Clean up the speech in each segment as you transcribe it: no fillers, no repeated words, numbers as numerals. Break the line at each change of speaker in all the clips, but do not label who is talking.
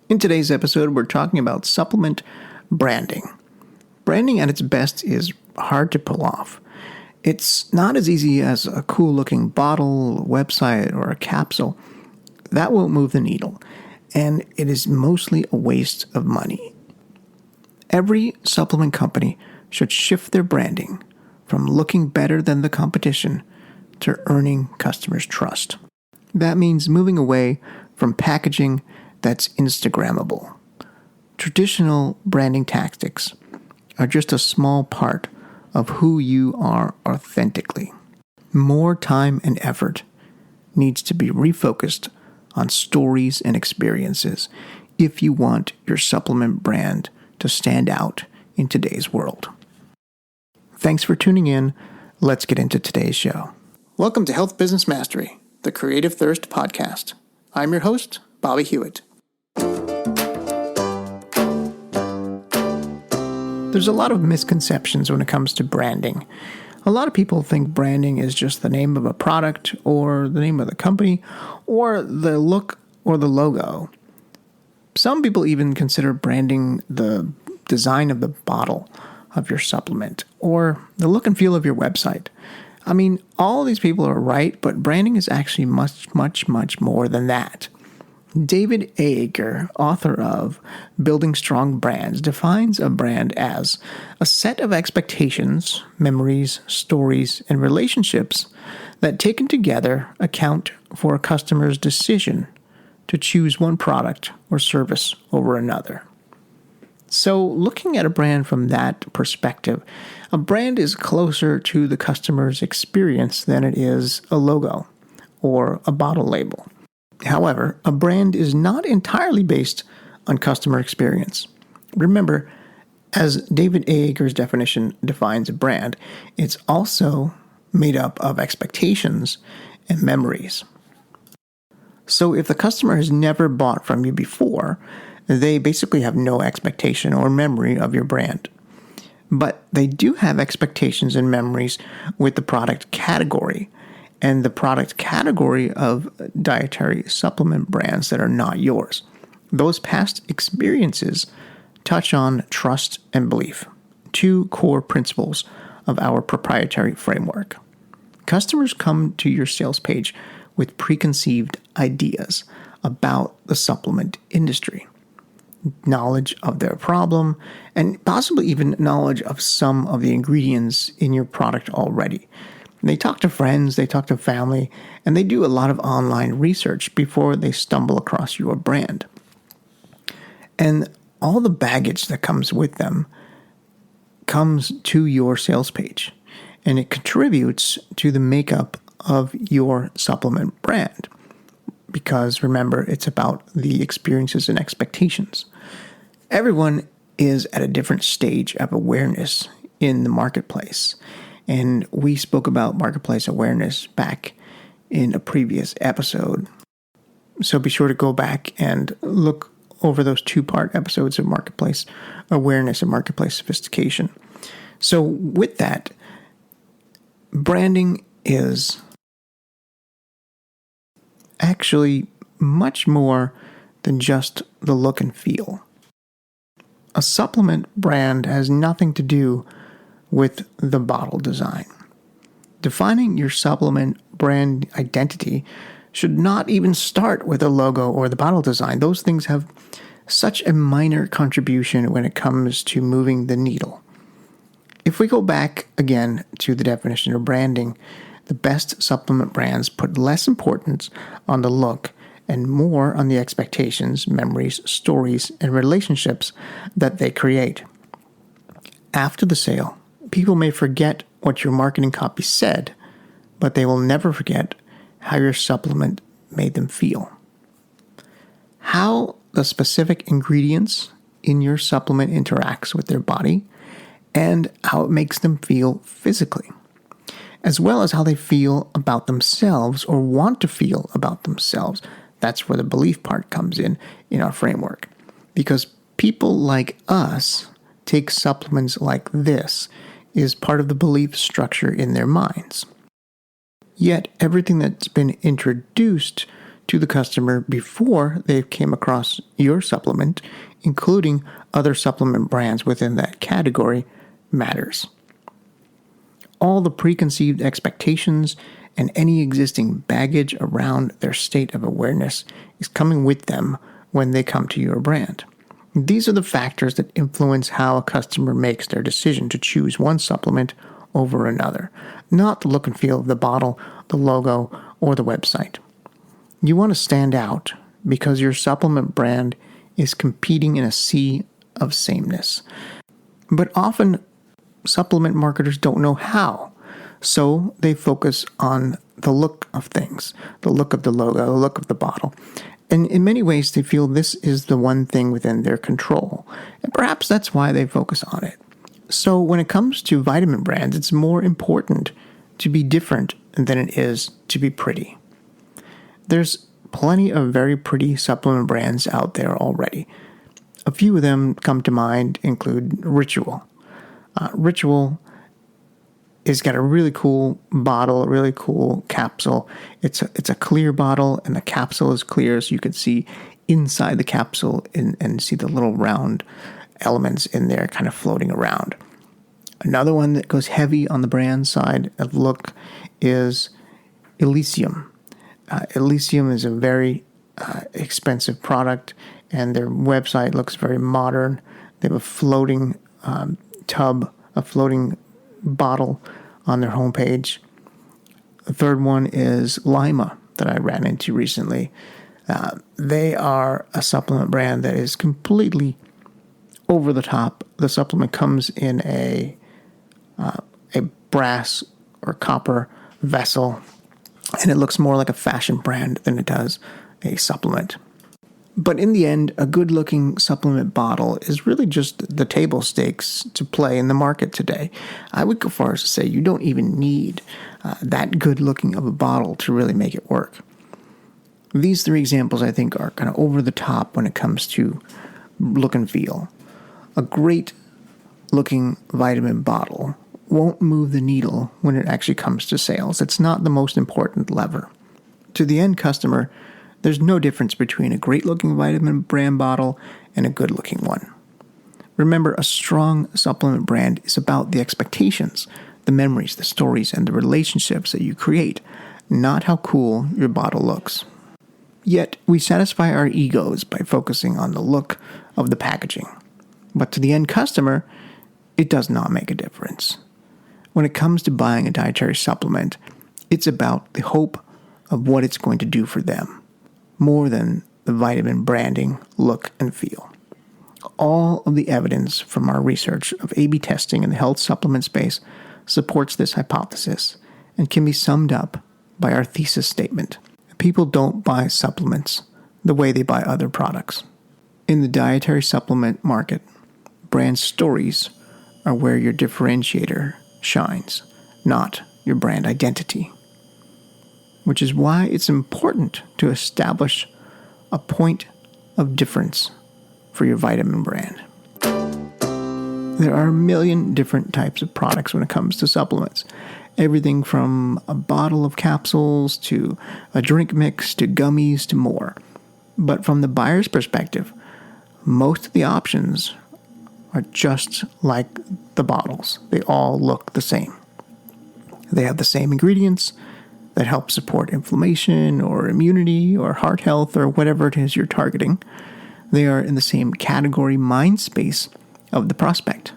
In today's episode, we're talking about supplement branding. Branding at its best is hard to pull off. It's not as easy as a cool-looking bottle, website, or a capsule. That won't move the needle, and it is mostly a waste of money. Every supplement company should shift their branding from looking better than the competition to earning customers' trust. That means moving away from packaging that's Instagrammable. Traditional branding tactics are just a small part of who you are authentically. More time and effort needs to be refocused on stories and experiences if you want your supplement brand to stand out in today's world. Thanks for tuning in. Let's get into today's show. Welcome to Health Business Mastery, the Creative Thirst podcast. I'm your host, Bobby Hewitt. There's a lot of misconceptions when it comes to branding. A lot of people think branding is just the name of a product or the name of the company or the look or the logo. Some people even consider branding the design of the bottle of your supplement or the look and feel of your website. I mean, all of these people are right, but branding is actually much, much, much more than that. David A. Ager, author of Building Strong Brands, defines a brand as a set of expectations, memories, stories, and relationships that taken together account for a customer's decision to choose one product or service over another. So, looking at a brand from that perspective, a brand is closer to the customer's experience than it is a logo or a bottle label. However, a brand is not entirely based on customer experience. Remember, as David A. Ager's definition defines a brand, it's also made up of expectations and memories. So if the customer has never bought from you before, they basically have no expectation or memory of your brand. But they do have expectations and memories with the product category and the product category of dietary supplement brands that are not yours. Those past experiences touch on trust and belief, two core principles of our proprietary framework. Customers come to your sales page with preconceived ideas about the supplement industry, knowledge of their problem, and possibly even knowledge of some of the ingredients in your product already. They talk to friends, they talk to family, and they do a lot of online research before they stumble across your brand. And all the baggage that comes with them comes to your sales page, and it contributes to the makeup of your supplement brand. Because remember, it's about the experiences and expectations. Everyone is at a different stage of awareness in the marketplace. And we spoke about marketplace awareness back in a previous episode. So be sure to go back and look over those two-part episodes of marketplace awareness and marketplace sophistication. So with that, branding is actually much more than just the look and feel. A supplement brand has nothing to do with the bottle design. Defining your supplement brand identity should not even start with a logo or the bottle design. Those things have such a minor contribution when it comes to moving the needle. If we go back again to the definition of branding, the best supplement brands put less importance on the look and more on the expectations, memories, stories, and relationships that they create. After the sale, people may forget what your marketing copy said, but they will never forget how your supplement made them feel. How the specific ingredients in your supplement interacts with their body and how it makes them feel physically, as well as how they feel about themselves or want to feel about themselves. That's where the belief part comes in our framework. Because people like us take supplements like this is part of the belief structure in their minds. Yet everything that's been introduced to the customer before they came across your supplement, including other supplement brands within that category, matters. All the preconceived expectations and any existing baggage around their state of awareness is coming with them when they come to your brand. These are the factors that influence how a customer makes their decision to choose one supplement over another, not the look and feel of the bottle, the logo, or the website. You want to stand out because your supplement brand is competing in a sea of sameness. But often, supplement marketers don't know how, so they focus on the look of things, the look of the logo, the look of the bottle. And in many ways, they feel this is the one thing within their control. And perhaps that's why they focus on it. So when it comes to vitamin brands, it's more important to be different than it is to be pretty. There's plenty of very pretty supplement brands out there already. A few of them come to mind include Ritual. Ritual has got a really cool bottle, a really cool capsule. It's a clear bottle, and the capsule is clear, so you can see inside the capsule and see the little round elements in there kind of floating around. Another one that goes heavy on the brand side of look is Elysium. Elysium is a very expensive product, and their website looks very modern. They have a floating tub, a floating bottle on their homepage. The third one is Lima that I ran into recently. They are a supplement brand that is completely over the top. The supplement comes in a brass or copper vessel, and it looks more like a fashion brand than it does a supplement. But in the end, a good-looking supplement bottle is really just the table stakes to play in the market today. I would go far as to say you don't even need that good-looking of a bottle to really make it work. These three examples, I think, are kind of over the top when it comes to look and feel. A great-looking vitamin bottle won't move the needle when it actually comes to sales. It's not the most important lever. To the end customer, there's no difference between a great-looking vitamin brand bottle and a good-looking one. Remember, a strong supplement brand is about the expectations, the memories, the stories, and the relationships that you create, not how cool your bottle looks. Yet, we satisfy our egos by focusing on the look of the packaging. But to the end customer, it does not make a difference. When it comes to buying a dietary supplement, it's about the hope of what it's going to do for them, more than the vitamin branding, look, and feel. All of the evidence from our research of A/B testing in the health supplement space supports this hypothesis and can be summed up by our thesis statement. People don't buy supplements the way they buy other products. In the dietary supplement market, brand stories are where your differentiator shines, not your brand identity. Which is why it's important to establish a point of difference for your vitamin brand. There are a million different types of products when it comes to supplements. Everything from a bottle of capsules to a drink mix to gummies to more. But from the buyer's perspective, most of the options are just like the bottles. They all look the same. They have the same ingredients that help support inflammation or immunity or heart health or whatever it is you're targeting. They are in the same category mind space of the prospect.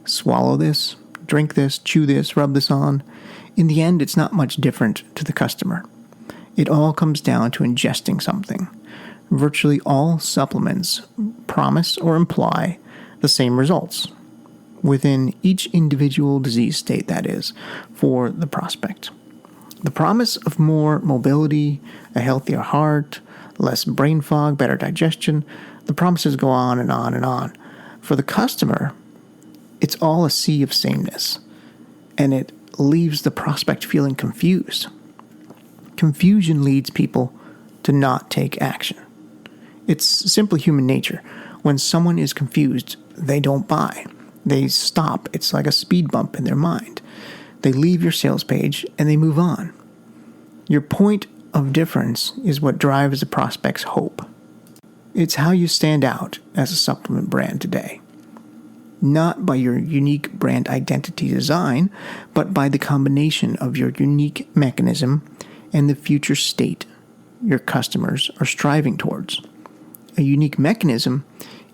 Swallow this, drink this, chew this, rub this on. In the end, it's not much different to the customer. It all comes down to ingesting something. Virtually all supplements promise or imply the same results within each individual disease state, that is, for the prospect. The promise of more mobility, a healthier heart, less brain fog, better digestion, the promises go on and on and on. For the customer, it's all a sea of sameness, and it leaves the prospect feeling confused. Confusion leads people to not take action. It's simply human nature. When someone is confused, they don't buy. They stop. It's like a speed bump in their mind. They leave your sales page and they move on. Your point of difference is what drives a prospect's hope. It's how you stand out as a supplement brand today. Not by your unique brand identity design, but by the combination of your unique mechanism and the future state your customers are striving towards. A unique mechanism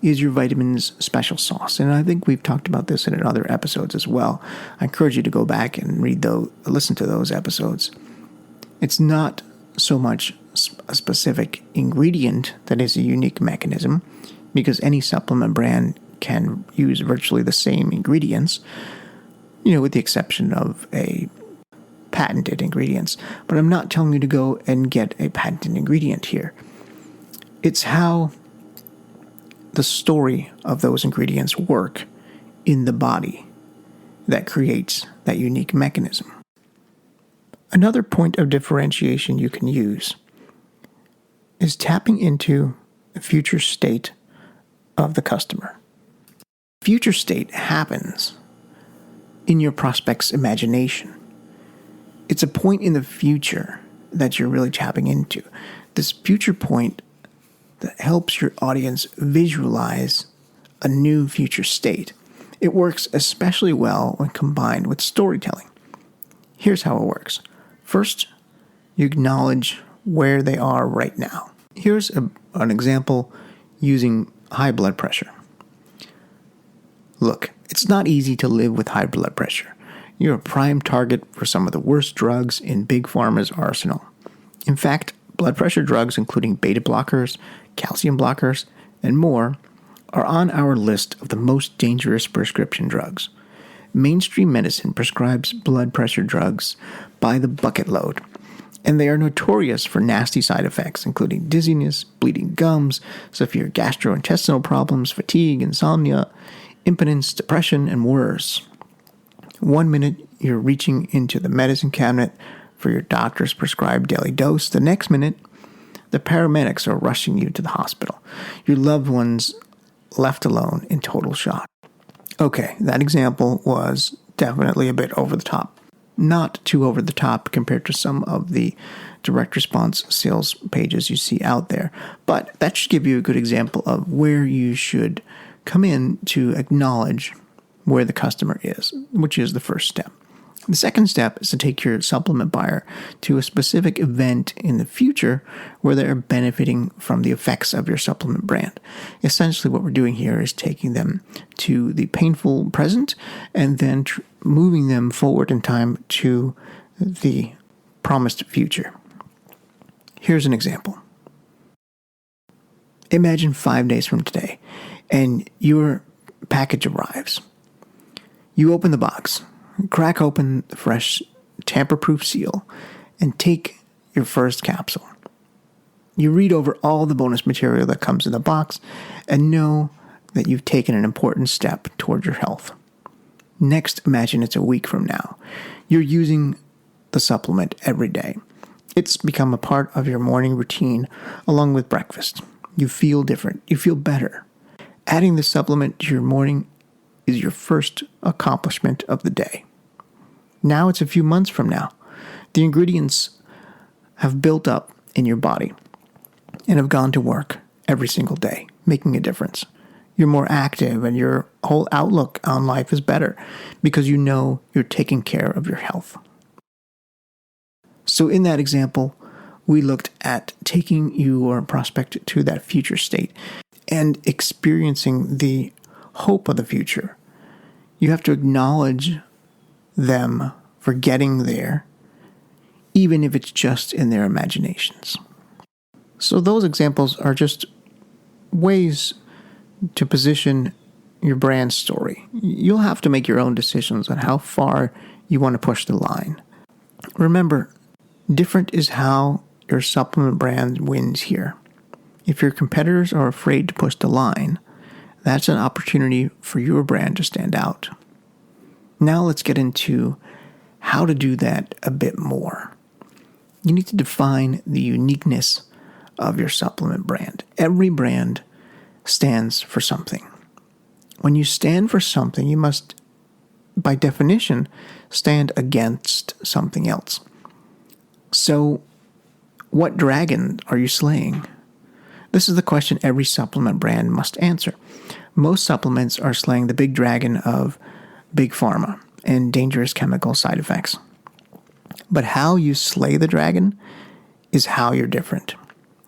is your vitamins special sauce, and I think we've talked about this in other episodes as well. I encourage you to go back and listen to those episodes. It's not so much a specific ingredient that is a unique mechanism, because any supplement brand can use virtually the same ingredients, with the exception of a patented ingredients. But I'm not telling you to go and get a patented ingredient here. It's how the story of those ingredients work in the body that creates that unique mechanism. Another point of differentiation you can use is tapping into the future state of the customer. Future state happens in your prospect's imagination. It's a point in the future that you're really tapping into. This future point that helps your audience visualize a new future state. It works especially well when combined with storytelling. Here's how it works. First, you acknowledge where they are right now. Here's an example using high blood pressure. Look, it's not easy to live with high blood pressure. You're a prime target for some of the worst drugs in Big Pharma's arsenal. In fact, blood pressure drugs, including beta blockers, calcium blockers, and more, are on our list of the most dangerous prescription drugs. Mainstream medicine prescribes blood pressure drugs by the bucket load, and they are notorious for nasty side effects, including dizziness, bleeding gums, severe gastrointestinal problems, fatigue, insomnia, impotence, depression, and worse. One minute, you're reaching into the medicine cabinet for your doctor's prescribed daily dose. The next minute, the paramedics are rushing you to the hospital. Your loved ones left alone in total shock. Okay, that example was definitely a bit over the top. Not too over the top compared to some of the direct response sales pages you see out there, but that should give you a good example of where you should come in to acknowledge where the customer is, which is the first step. The second step is to take your supplement buyer to a specific event in the future where they're benefiting from the effects of your supplement brand. Essentially, what we're doing here is taking them to the painful present and then moving them forward in time to the promised future. Here's an example. Imagine 5 days from today, and your package arrives. You open the box, crack open the fresh tamper-proof seal, and take your first capsule. You read over all the bonus material that comes in the box and know that you've taken an important step toward your health. Next, imagine it's a week from now. You're using the supplement every day. It's become a part of your morning routine along with breakfast. You feel different. You feel better. Adding the supplement to your morning is your first accomplishment of the day. Now it's a few months from now. The ingredients have built up in your body and have gone to work every single day, making a difference. You're more active and your whole outlook on life is better because you know you're taking care of your health. So in that example, we looked at taking your prospect to that future state and experiencing the hope of the future. You have to acknowledge them for getting there, even if it's just in their imaginations. So those examples are just ways to position your brand story. You'll have to make your own decisions on how far you want to push the line. Remember, different is how your supplement brand wins here. If your competitors are afraid to push the line, that's an opportunity for your brand to stand out. Now let's get into how to do that a bit more. You need to define the uniqueness of your supplement brand. Every brand stands for something. When you stand for something, you must, by definition, stand against something else. So What dragon are you slaying? This is the question every supplement brand must answer. Most supplements are slaying the big dragon of big pharma and dangerous chemical side effects. But how you slay the dragon is how you're different.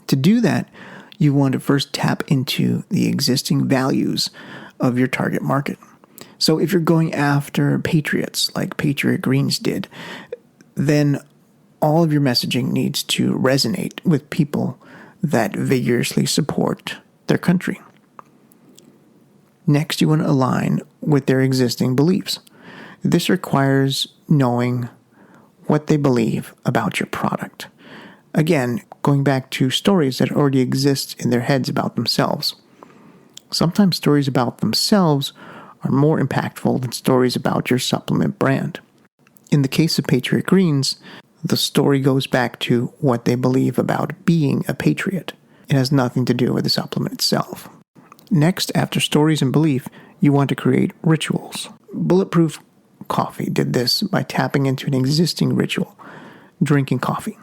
To do that, you want to first tap into the existing values of your target market. So if you're going after patriots like Patriot Greens did, then all of your messaging needs to resonate with people that vigorously support their country. Next, you want to align with their existing beliefs. This requires knowing what they believe about your product. Again, going back to stories that already exist in their heads about themselves. Sometimes stories about themselves are more impactful than stories about your supplement brand. In the case of Patriot Greens, the story goes back to what they believe about being a patriot. It has nothing to do with the supplement itself. Next, after stories and belief, you want to create rituals. Bulletproof Coffee did this by tapping into an existing ritual, drinking coffee.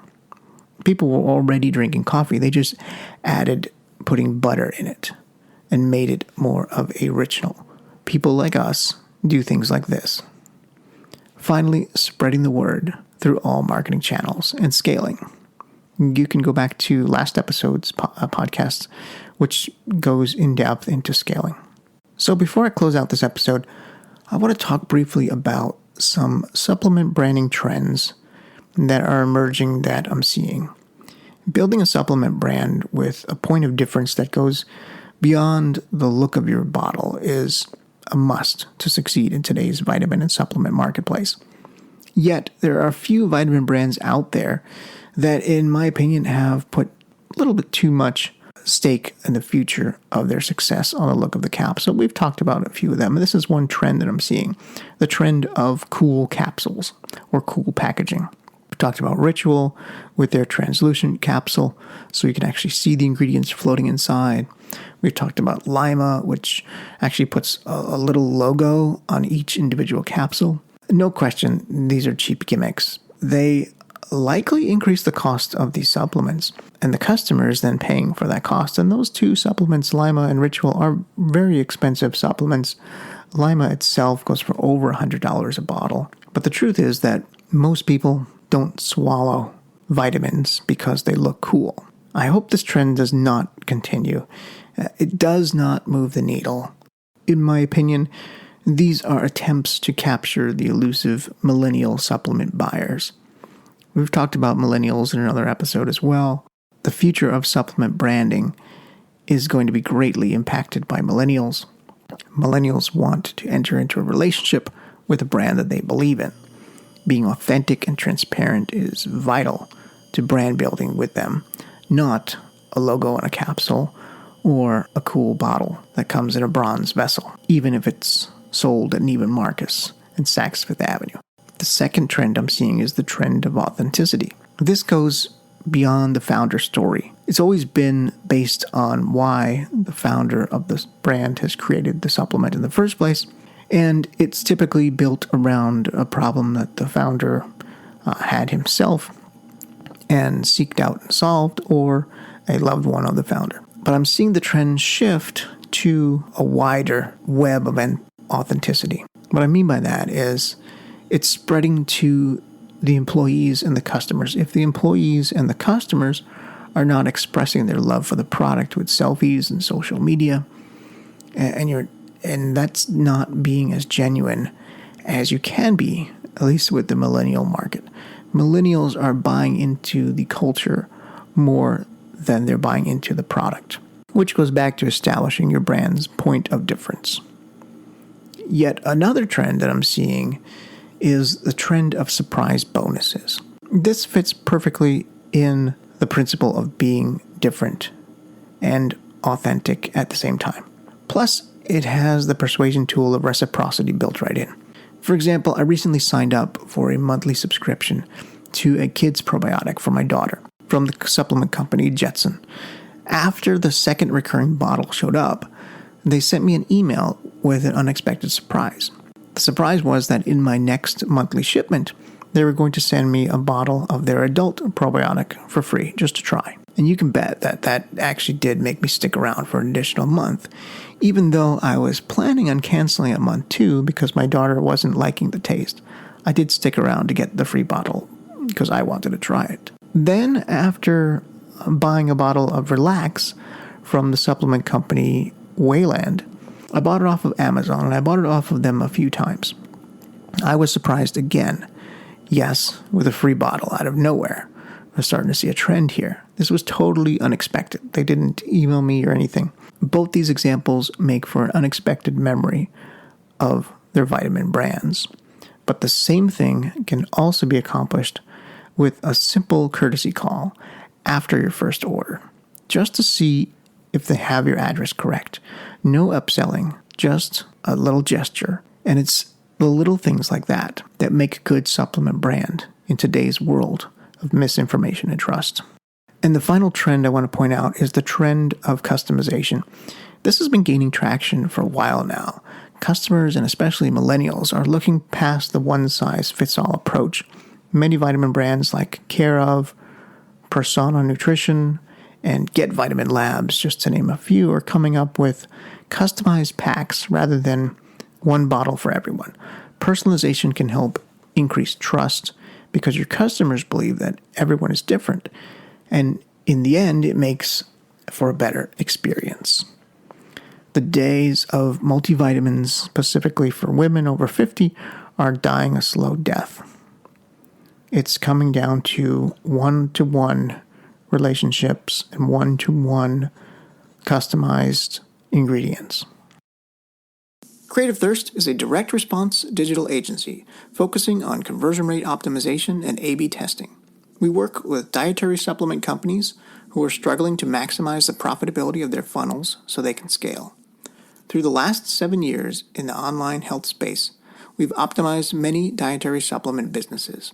People were already drinking coffee, they just added putting butter in it and made it more of a ritual. People like us do things like this. Finally, spreading the word through all marketing channels and scaling. You can go back to last episode's podcast, which goes in depth into scaling. So before I close out this episode, I want to talk briefly about some supplement branding trends that are emerging that I'm seeing. Building a supplement brand with a point of difference that goes beyond the look of your bottle is a must to succeed in today's vitamin and supplement marketplace. Yet, there are a few vitamin brands out there that, in my opinion, have put a little bit too much stake in the future of their success on the look of the capsule. We've talked about a few of them, and this is one trend that I'm seeing, the trend of cool capsules or cool packaging. We talked about Ritual with their translucent capsule, so you can actually see the ingredients floating inside. We've talked about Lima, which actually puts a little logo on each individual capsule. No question, these are cheap gimmicks. They likely increase the cost of these supplements, and the customer is then paying for that cost. And those two supplements, Lima and Ritual, are very expensive supplements. Lima itself goes for over $100 a bottle. But the truth is that most people don't swallow vitamins because they look cool. I hope this trend does not continue. It does not move the needle. In my opinion, these are attempts to capture the elusive millennial supplement buyers. We've talked about millennials in another episode as well. The future of supplement branding is going to be greatly impacted by millennials. Millennials want to enter into a relationship with a brand that they believe in. Being authentic and transparent is vital to brand building with them, not a logo on a capsule or a cool bottle that comes in a bronze vessel, even if it's sold at Neiman Marcus and Saks Fifth Avenue. The second trend I'm seeing is the trend of authenticity. This goes beyond the founder story. It's always been based on why the founder of this brand has created the supplement in the first place, and it's typically built around a problem that the founder had himself and seeked out and solved, or a loved one of the founder. But I'm seeing the trend shift to a wider web of authenticity. What I mean by that is it's spreading to the employees and the customers. If the employees and the customers are not expressing their love for the product with selfies and social media, and that's not being as genuine as you can be, at least with the millennial market. Millennials are buying into the culture more than they're buying into the product, which goes back to establishing your brand's point of difference. Yet another trend that I'm seeing is the trend of surprise bonuses. This fits perfectly in the principle of being different and authentic at the same time. Plus, it has the persuasion tool of reciprocity built right in. For example, I recently signed up for a monthly subscription to a kids probiotic for my daughter from the supplement company Jetson. After the second recurring bottle showed up, they sent me an email with an unexpected surprise. The surprise was that in my next monthly shipment, they were going to send me a bottle of their adult probiotic for free, just to try. And you can bet that actually did make me stick around for an additional month, even though I was planning on canceling at month 2 because my daughter wasn't liking the taste. I did stick around to get the free bottle because I wanted to try it. Then, after buying a bottle of Relax from the supplement company Wayland, I bought it off of Amazon, and I bought it off of them a few times. I was surprised again. Yes, with a free bottle out of nowhere. I was starting to see a trend here. This was totally unexpected. They didn't email me or anything. Both these examples make for an unexpected memory of their vitamin brands. But the same thing can also be accomplished with a simple courtesy call after your first order, just to see if they have your address correct. No upselling, just a little gesture. And it's the little things like that that make a good supplement brand in today's world of misinformation and trust. And the final trend I want to point out is the trend of customization. This has been gaining traction for a while now. Customers, and especially millennials, are looking past the one-size-fits-all approach. Many vitamin brands like Care of, Persona Nutrition, and Get Vitamin Labs, just to name a few, are coming up with customized packs rather than one bottle for everyone. Personalization can help increase trust because your customers believe that everyone is different. And in the end, it makes for a better experience. The days of multivitamins, specifically for women over 50, are dying a slow death. It's coming down to one-to-one relationships and one-to-one customized ingredients. Creative Thirst is a direct response digital agency focusing on conversion rate optimization and A/B testing. We work with dietary supplement companies who are struggling to maximize the profitability of their funnels so they can scale. Through the last 7 years in the online health space, we've optimized many dietary supplement businesses.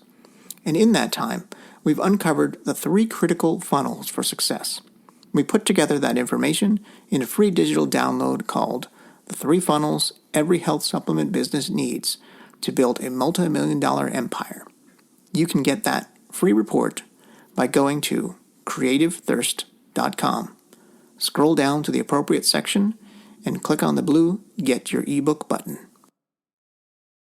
And in that time, we've uncovered the 3 critical funnels for success. We put together that information in a free digital download called The 3 Funnels Every Health Supplement Business Needs to Build a Multi-million-dollar Empire. You can get that free report by going to creativethirst.com. Scroll down to the appropriate section and click on the blue Get Your ebook button.